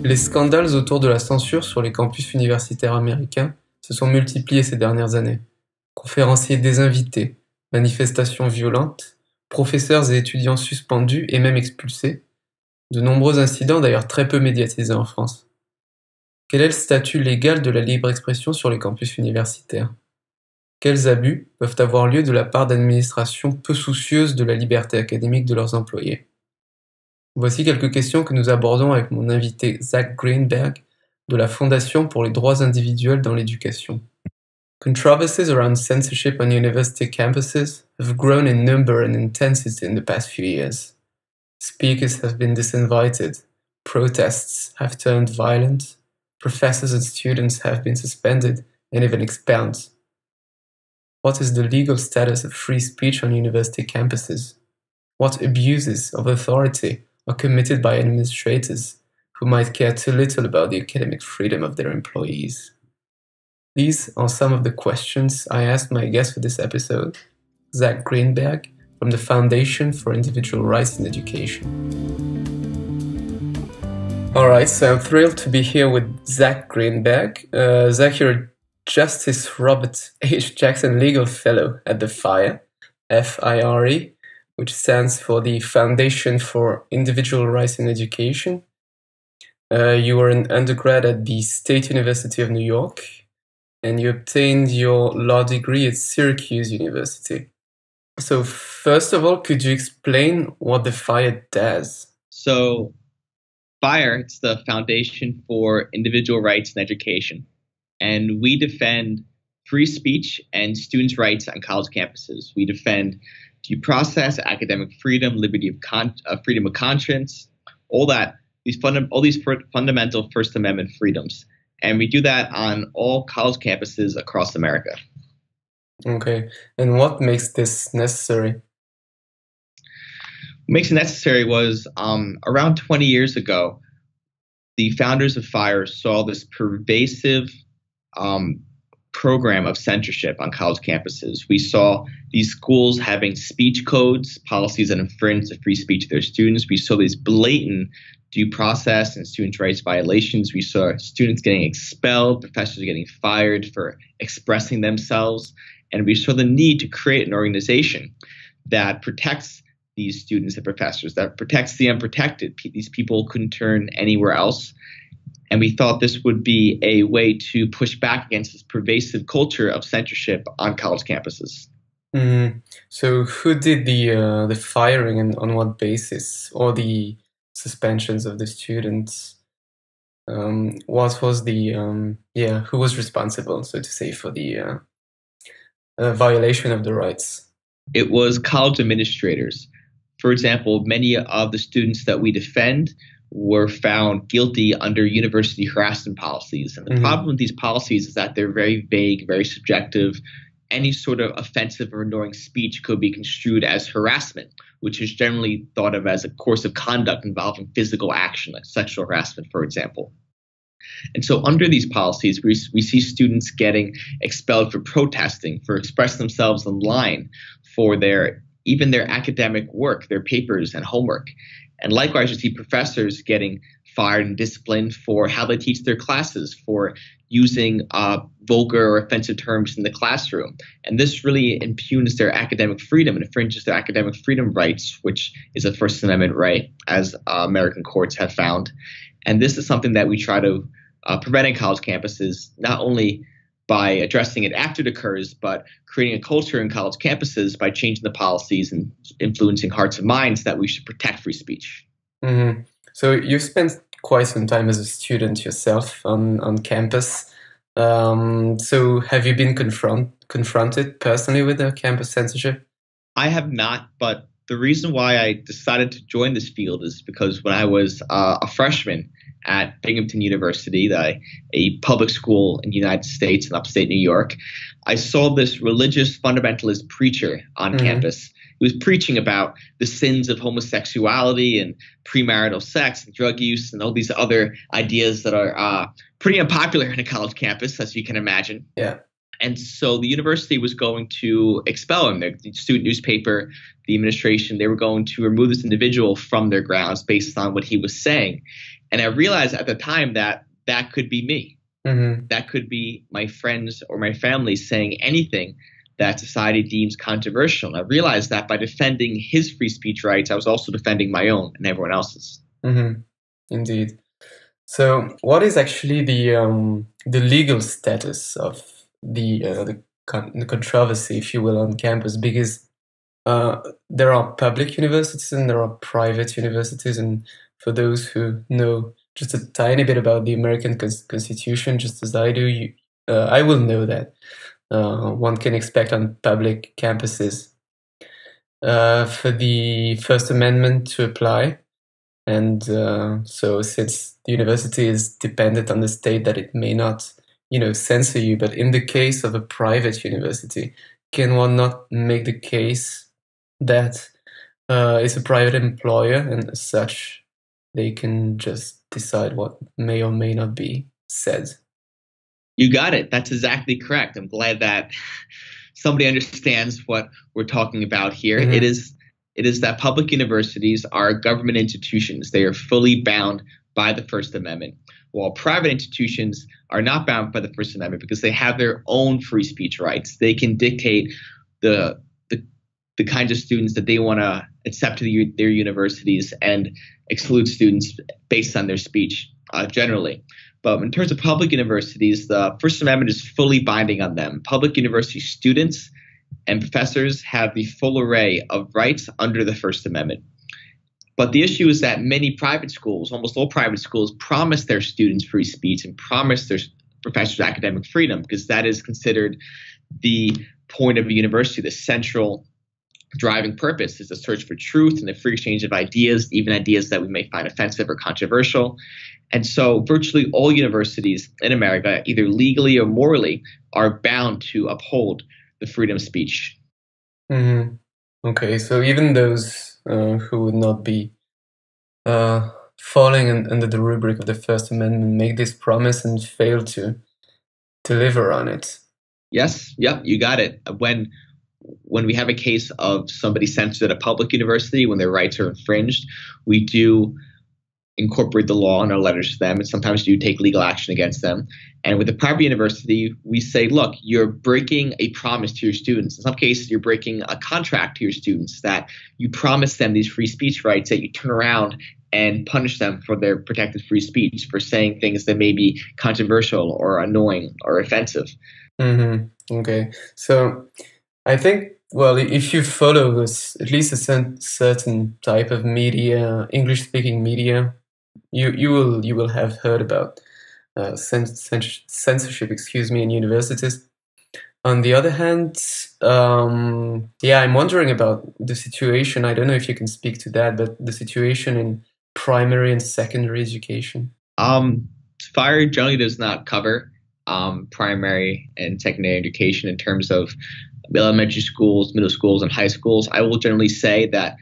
Les scandales autour de la censure sur les campus universitaires américains se sont multipliés ces dernières années. Conférenciers désinvités, manifestations violentes, professeurs et étudiants suspendus et même expulsés, de nombreux incidents d'ailleurs très peu médiatisés en France. Quel est le statut légal de la libre expression sur les campus universitaires? Quels abus peuvent avoir lieu de la part d'administrations peu soucieuses de la liberté académique de leurs employés? Voici quelques questions que nous abordons avec mon invité Zach Greenberg de la Fondation pour les droits individuels dans l'éducation. Controversies around censorship on university campuses have grown in number and intensity in the past few years. Speakers have been disinvited, protests have turned violent, professors and students have been suspended and even expelled. What is the legal status of free speech on university campuses? What abuses of authority are committed by administrators who might care too little about the academic freedom of their employees? These are some of the questions I asked my guest for this episode, Zach Greenberg, from the Foundation for Individual Rights in Education. Alright, so I'm thrilled to be here with Zach Greenberg. Zach, you're a Justice Robert H. Jackson Legal Fellow at the FIRE, F-I-R-E, which stands for the Foundation for Individual Rights in Education. You were an undergrad at the State University of New York, and you obtained your law degree at Syracuse University. So first of all, could you explain what the FIRE does? So FIRE, it's the Foundation for Individual Rights in Education, and we defend free speech and students' rights on college campuses. We defend due process, academic freedom, liberty of freedom of conscience, all these fundamental First Amendment freedoms. And we do that on all college campuses across America. Okay. And what makes this necessary? What makes it necessary was around 20 years ago, the founders of FIRE saw this pervasive program of censorship on college campuses. We saw these schools having speech codes, policies that infringe the free speech of their students. We saw these blatant due process and students' rights violations. We saw students getting expelled, professors getting fired for expressing themselves. And we saw the need to create an organization that protects these students and professors, that protects the unprotected. These people couldn't turn anywhere else. And we thought this would be a way to push back against this pervasive culture of censorship on college campuses. So who did the firing and on what basis, or the suspensions of the students? What was who was responsible, so to say, for the violation of the rights? It was college administrators. For example, many of the students that we defend were found guilty under university harassment policies. And the problem with these policies is that they're very vague, very subjective. Any sort of offensive or annoying speech could be construed as harassment, which is generally thought of as a course of conduct involving physical action, like sexual harassment, for example. And so under these policies, we see students getting expelled for protesting, for expressing themselves online, for even their academic work, their papers and homework. And likewise, you see professors getting fired and disciplined for how they teach their classes, for using vulgar or offensive terms in the classroom. And this really impugns their academic freedom and infringes their academic freedom rights, which is a First Amendment right, as American courts have found. And this is something that we try to prevent in college campuses, not only by addressing it after it occurs, but creating a culture in college campuses by changing the policies and influencing hearts and minds that we should protect free speech. So you've spent quite some time as a student yourself on campus. So have you been confronted personally with the campus censorship? I have not, but the reason why I decided to join this field is because when I was a freshman at Binghamton University, a public school in the United States in upstate New York, I saw this religious fundamentalist preacher on campus. He was preaching about the sins of homosexuality and premarital sex and drug use and all these other ideas that are pretty unpopular in a college campus, as you can imagine. Yeah. And so the university was going to expel him. The student newspaper, the administration, they were going to remove this individual from their grounds based on what he was saying. And I realized at the time that that could be me. Mm-hmm. That could be my friends or my family saying anything that society deems controversial. And I realized that by defending his free speech rights, I was also defending my own and everyone else's. Mm-hmm. Indeed. So, what is actually the legal status of the controversy, if you will, on campus? Because there are public universities and there are private universities, and for those who know just a tiny bit about the American Constitution, just as I do, I will know that one can expect on public campuses for the First Amendment to apply. And so since the university is dependent on the state, that it may not, censor you, but in the case of a private university, can one not make the case that it's a private employer and as such they can just decide what may or may not be said? You got it. That's exactly correct. I'm glad that somebody understands what we're talking about here. Mm-hmm. It is that public universities are government institutions. They are fully bound by the First Amendment, while private institutions are not bound by the First Amendment because they have their own free speech rights. They can dictate the kinds of students that they want to accept to their universities and exclude students based on their speech generally. But in terms of public universities, the First Amendment is fully binding on them. Public university students and professors have the full array of rights under the First Amendment. But the issue is that many private schools, almost all private schools, promise their students free speech and promise their professors academic freedom because that is considered the point of a university. The central driving purpose is the search for truth and the free exchange of ideas, even ideas that we may find offensive or controversial. And so virtually all universities in America, either legally or morally, are bound to uphold the freedom of speech. Mm-hmm. Okay, so even those who would not be falling under the rubric of the First Amendment make this promise and fail to deliver on it. Yes, yep, you got it. When we have a case of somebody censored at a public university, when their rights are infringed, we do incorporate the law in our letters to them, and sometimes do take legal action against them. And with the private university, we say, look, you're breaking a promise to your students. In some cases, you're breaking a contract to your students that you promise them these free speech rights, that you turn around and punish them for their protected free speech, for saying things that may be controversial or annoying or offensive. Mm-hmm. Okay, so I think, well, if you follow this, at least a certain type of media, English-speaking media, you will have heard about censorship, in universities. On the other hand, I'm wondering about the situation. I don't know if you can speak to that, but the situation in primary and secondary education. FIRE generally does not cover primary and secondary education in terms of elementary schools, middle schools, and high schools. I will generally say that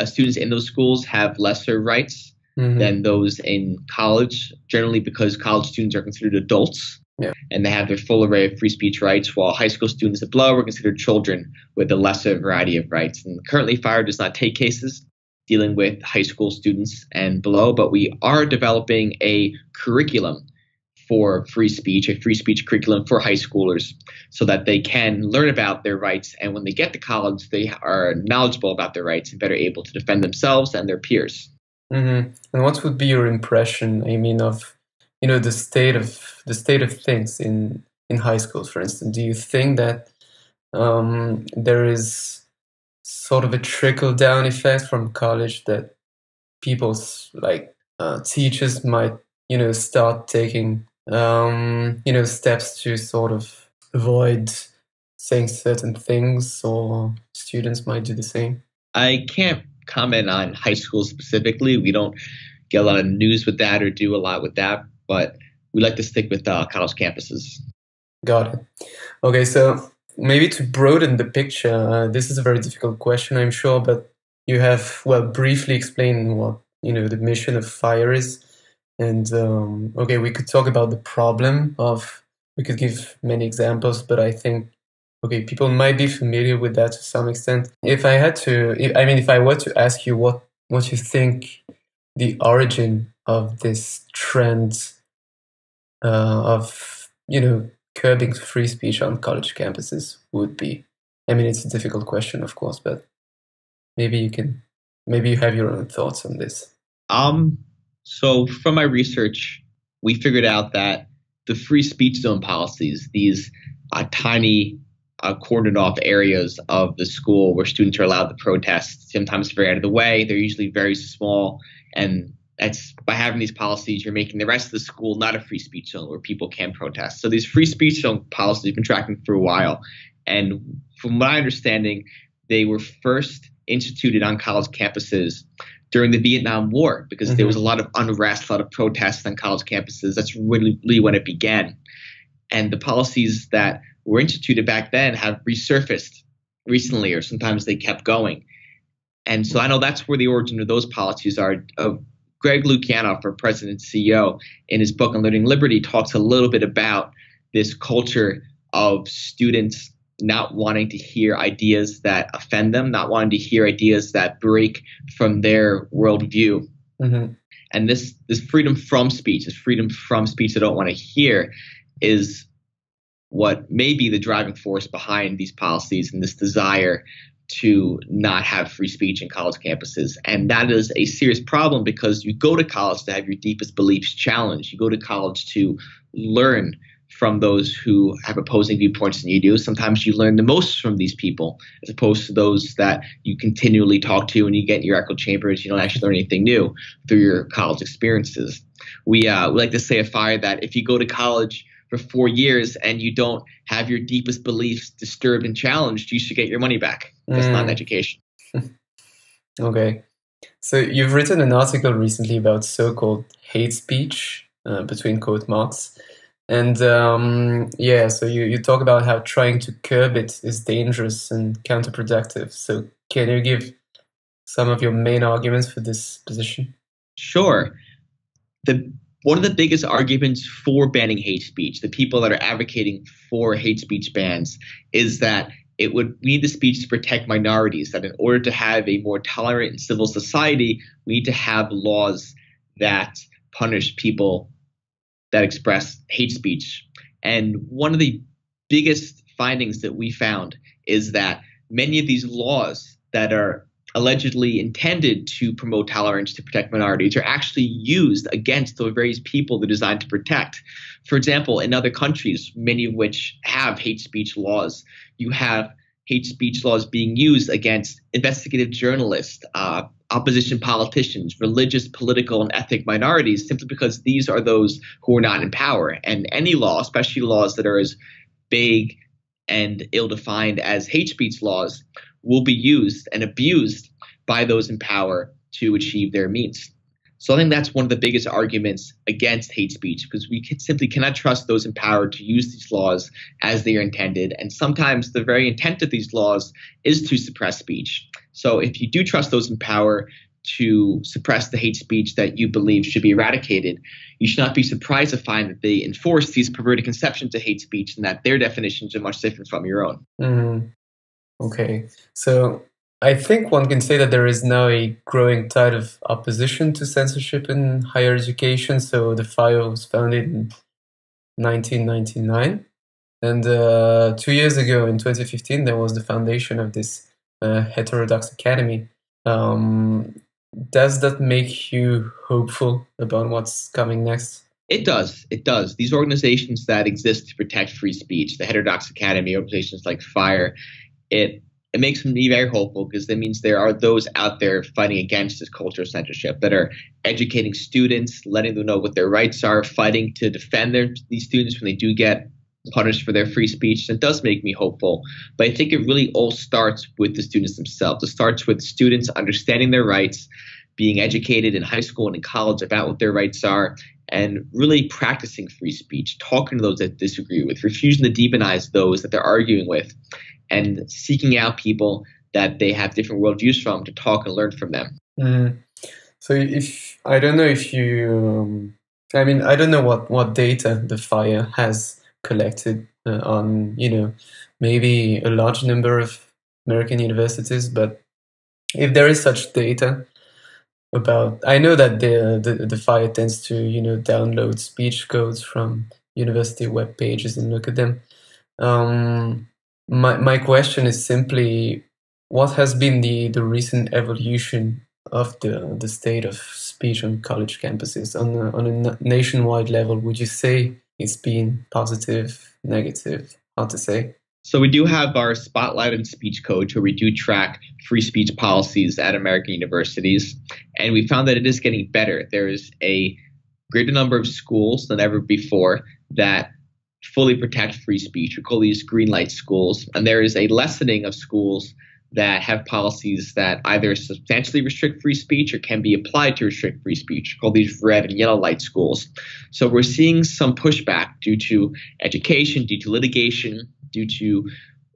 students in those schools have lesser rights than those in college, generally because college students are considered adults and they have their full array of free speech rights, while high school students below are considered children with a lesser variety of rights. And currently, FIRE does not take cases dealing with high school students and below, but we are developing a curriculum for free speech, a free speech curriculum for high schoolers, so that they can learn about their rights. And when they get to college, they are knowledgeable about their rights and better able to defend themselves and their peers. Mm-hmm. And what would be your impression, of, the state of things in high schools, for instance? Do you think that there is sort of a trickle down effect from college, that people's teachers might, start taking steps to sort of avoid saying certain things, or students might do the same? I can't comment on high school specifically. We don't get a lot of news with that or do a lot with that, but we like to stick with college campuses. Got it. Okay, so maybe to broaden the picture, this is a very difficult question, I'm sure, but you have, briefly explained what, the mission of FIRE is. And, we could talk about the problem of We could give many examples, but I think, okay, people might be familiar with that to some extent. If I were to ask you what you think the origin of this trend of, curbing free speech on college campuses would be. I mean, it's a difficult question, of course, but maybe you have your own thoughts on this. So from my research, we figured out that the free speech zone policies, these tiny cordoned off areas of the school where students are allowed to protest, sometimes very out of the way. They're usually very small. And that's by having these policies, you're making the rest of the school not a free speech zone where people can protest. So these free speech zone policies have been tracking for a while. And from my understanding, they were first instituted on college campuses during the Vietnam War because there was a lot of unrest, a lot of protests on college campuses. That's really when it began. And the policies that were instituted back then have resurfaced recently, or sometimes they kept going. And so I know that's where the origin of those policies are. Greg Lukianoff, our president and CEO, in his book on Learning Liberty, talks a little bit about this culture of students not wanting to hear ideas that offend them, not wanting to hear ideas that break from their worldview. And this freedom from speech, this freedom from speech they don't want to hear, is what may be the driving force behind these policies and this desire to not have free speech in college campuses. And that is a serious problem because you go to college to have your deepest beliefs challenged. You go to college to learn from those who have opposing viewpoints than you do. Sometimes you learn the most from these people as opposed to those that you continually talk to and you get in your echo chambers. You don't actually learn anything new through your college experiences. We like to say at Fire that if you go to college for 4 years and you don't have your deepest beliefs disturbed and challenged, you should get your money back. That's not an education. Okay. So you've written an article recently about so-called hate speech, between quote marks. And so you talk about how trying to curb it is dangerous and counterproductive. So can you give some of your main arguments for this position? Sure. One of the biggest arguments for banning hate speech, the people that are advocating for hate speech bans, is that it would need the speech to protect minorities, that in order to have a more tolerant and civil society, we need to have laws that punish people that express hate speech. And one of the biggest findings that we found is that many of these laws that are allegedly intended to promote tolerance to protect minorities are actually used against the very people they're designed to protect. For example, in other countries, many of which have hate speech laws, you have hate speech laws being used against investigative journalists, opposition politicians, religious, political, and ethnic minorities, simply because these are those who are not in power. And any law, especially laws that are as vague and ill-defined as hate speech laws, will be used and abused by those in power to achieve their means. So I think that's one of the biggest arguments against hate speech, because we simply cannot trust those in power to use these laws as they are intended. And sometimes the very intent of these laws is to suppress speech. So if you do trust those in power to suppress the hate speech that you believe should be eradicated, you should not be surprised to find that they enforce these perverted conceptions of hate speech and that their definitions are much different from your own. Okay, so I think one can say that there is now a growing tide of opposition to censorship in higher education. So the FIRE was founded in 1999. And 2 years ago, in 2015, there was the foundation of this heterodox academy. Does that make you hopeful about what's coming next? It does. It does. These organizations that exist to protect free speech, the Heterodox Academy, organizations like FIRE, it makes me very hopeful, because that means there are those out there fighting against this culture of censorship, that are educating students, letting them know what their rights are, fighting to defend these students when they do get punished for their free speech. It does make me hopeful. But I think it really all starts with the students themselves. It starts with students understanding their rights, being educated in high school and in college about what their rights are, and really practicing free speech, talking to those that disagree with, refusing to demonize those that they're arguing with, and seeking out people that they have different worldviews from to talk and learn from them. So I don't know if you, I don't know what data the FIRE has, collected on, maybe a large number of American universities, but if there is such data about, I know that the FIRE tends to, download speech codes from university web pages and look at them. My question is simply, what has been the recent evolution of the state of speech on college campuses on a nationwide level? Would you say it's been positive, negative? Hard to say. So we do have our Spotlight on Speech Codes, where we do track free speech policies at American universities, and we found that it is getting better. There is a greater number of schools than ever before that fully protect free speech. We call these green light schools, and there is a lessening of schools that have policies that either substantially restrict free speech or can be applied to restrict free speech. We call these red and yellow light schools. So we're seeing some pushback due to education, due to litigation, due to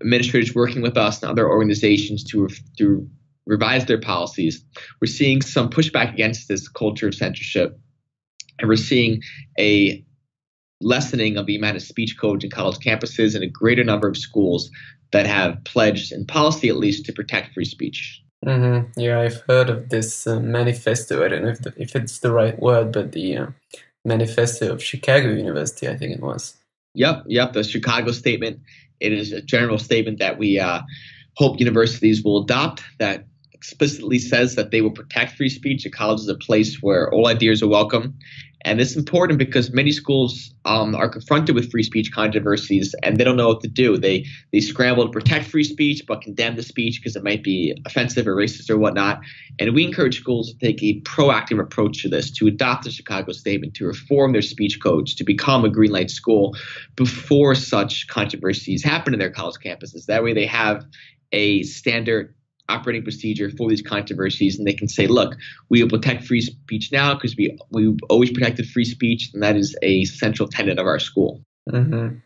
administrators working with us and other organizations to revise their policies. We're seeing some pushback against this culture of censorship, and we're seeing a lessening of the amount of speech codes in college campuses and a greater number of schools that have pledged, in policy at least, to protect free speech. Mm-hmm. Yeah, I've heard of this manifesto. I don't know if it's the right word, but the manifesto of Chicago University, I think it was. Yep, the Chicago statement. It is a general statement that we hope universities will adopt that explicitly says that they will protect free speech. A college is a place where all ideas are welcome. And it's important because many schools are confronted with free speech controversies and they don't know what to do. They scramble to protect free speech but condemn the speech because it might be offensive or racist or whatnot. And we encourage schools to take a proactive approach to this, to adopt the Chicago statement, to reform their speech codes, to become a green light school before such controversies happen in their college campuses. That way they have a standard operating procedure for these controversies, and they can say, look, we will protect free speech now because we've always protected free speech, and that is a central tenet of our school. Mm-hmm.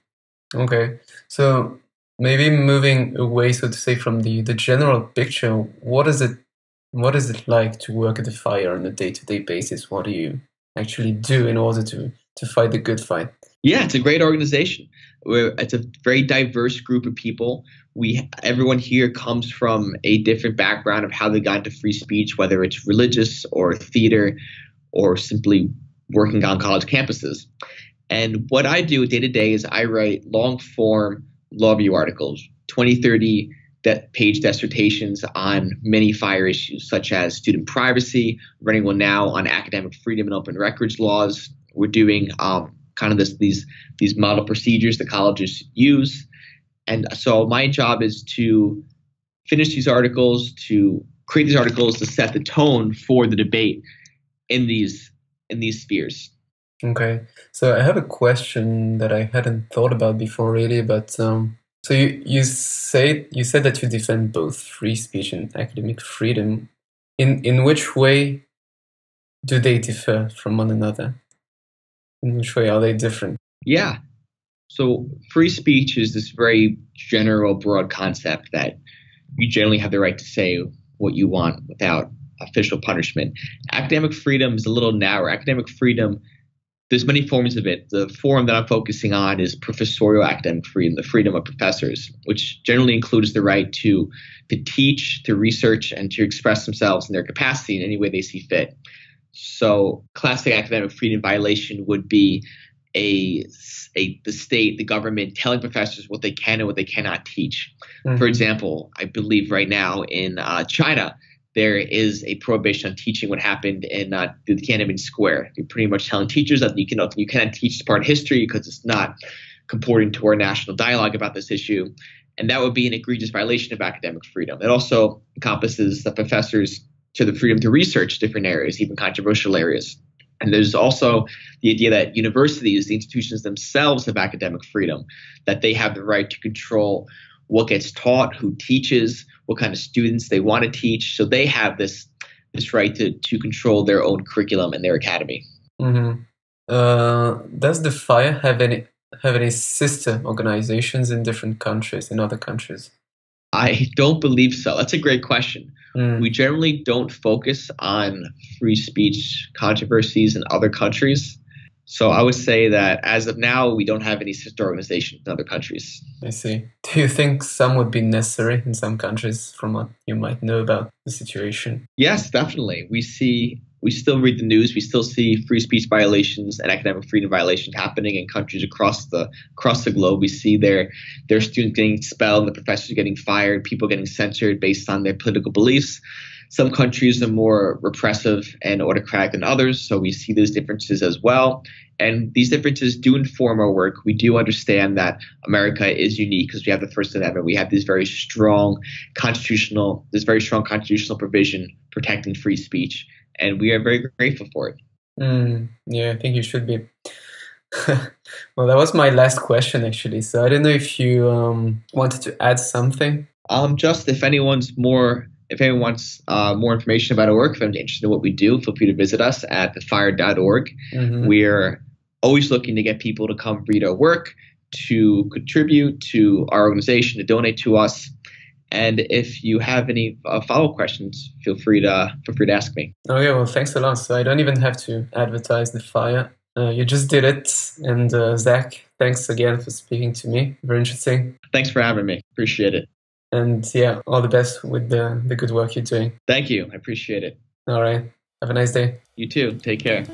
Okay, so maybe moving away, so to say, from the general picture, what is it like to work at the FIRE on a day-to-day basis? What do you actually do in order to fight the good fight? Yeah, it's a great organization. It's a very diverse group of people. Everyone here comes from a different background of how they got into free speech, whether it's religious or theater or simply working on college campuses. And what I do day to day is I write long form law review articles, 20, 30 page dissertations on many FIRE issues, such as student privacy, running one now on academic freedom and open records laws. We're doing kind of these model procedures that colleges use. And so my job is to finish these articles, to create these articles to set the tone for the debate in these spheres. Okay, so I have a question that I hadn't thought about before, really. But so you said that you defend both free speech and academic freedom. In which way do they differ from one another? In which way are they different? Yeah. So free speech is this very general, broad concept that you generally have the right to say what you want without official punishment. Academic freedom is a little narrower. Academic freedom, there's many forms of it. The form that I'm focusing on is professorial academic freedom, the freedom of professors, which generally includes the right to teach, to research, and to express themselves in their capacity in any way they see fit. So classic academic freedom violation would be the state, the government telling professors what they can and what they cannot teach. Mm-hmm. For example, I believe right now in China, there is a prohibition on teaching what happened in the Tiananmen Square. You're pretty much telling teachers that you cannot teach this part of history because it's not comporting to our national dialogue about this issue. And that would be an egregious violation of academic freedom. It also encompasses the professors to the freedom to research different areas, even controversial areas. And there's also the idea that universities, the institutions themselves, have academic freedom, that they have the right to control what gets taught, who teaches, what kind of students they want to teach. So they have this right to control their own curriculum and their academy. Mm-hmm. Does the FIRE have any sister organizations in different countries, in other countries? I don't believe so. That's a great question. We generally don't focus on free speech controversies in other countries. So I would say that as of now, we don't have any sister organizations in other countries. I see. Do you think some would be necessary in some countries from what you might know about the situation? Yes, definitely. We still read the news. We still see free speech violations and academic freedom violations happening in countries across the globe. We see their students getting expelled, the professors getting fired, people getting censored based on their political beliefs. Some countries are more repressive and autocratic than others, so we see those differences as well. And these differences do inform our work. We do understand that America is unique because we have the First Amendment. We have this very strong constitutional provision protecting free speech, and we are very grateful for it. Yeah, I think you should be. Well, that was my last question, actually. So I don't know if you wanted to add something. Just if anyone wants more information about our work, if anyone's interested in what we do, feel free to visit us at thefire.org. We're always looking to get people to come read our work, to contribute to our organization, to donate to us. And if you have any follow-up questions, feel free to ask me. Okay, well, thanks a lot. So I don't even have to advertise the Fire. You just did it. And Zach, thanks again for speaking to me. Very interesting. Thanks for having me. Appreciate it. And yeah, all the best with the good work you're doing. Thank you. I appreciate it. All right. Have a nice day. You too. Take care.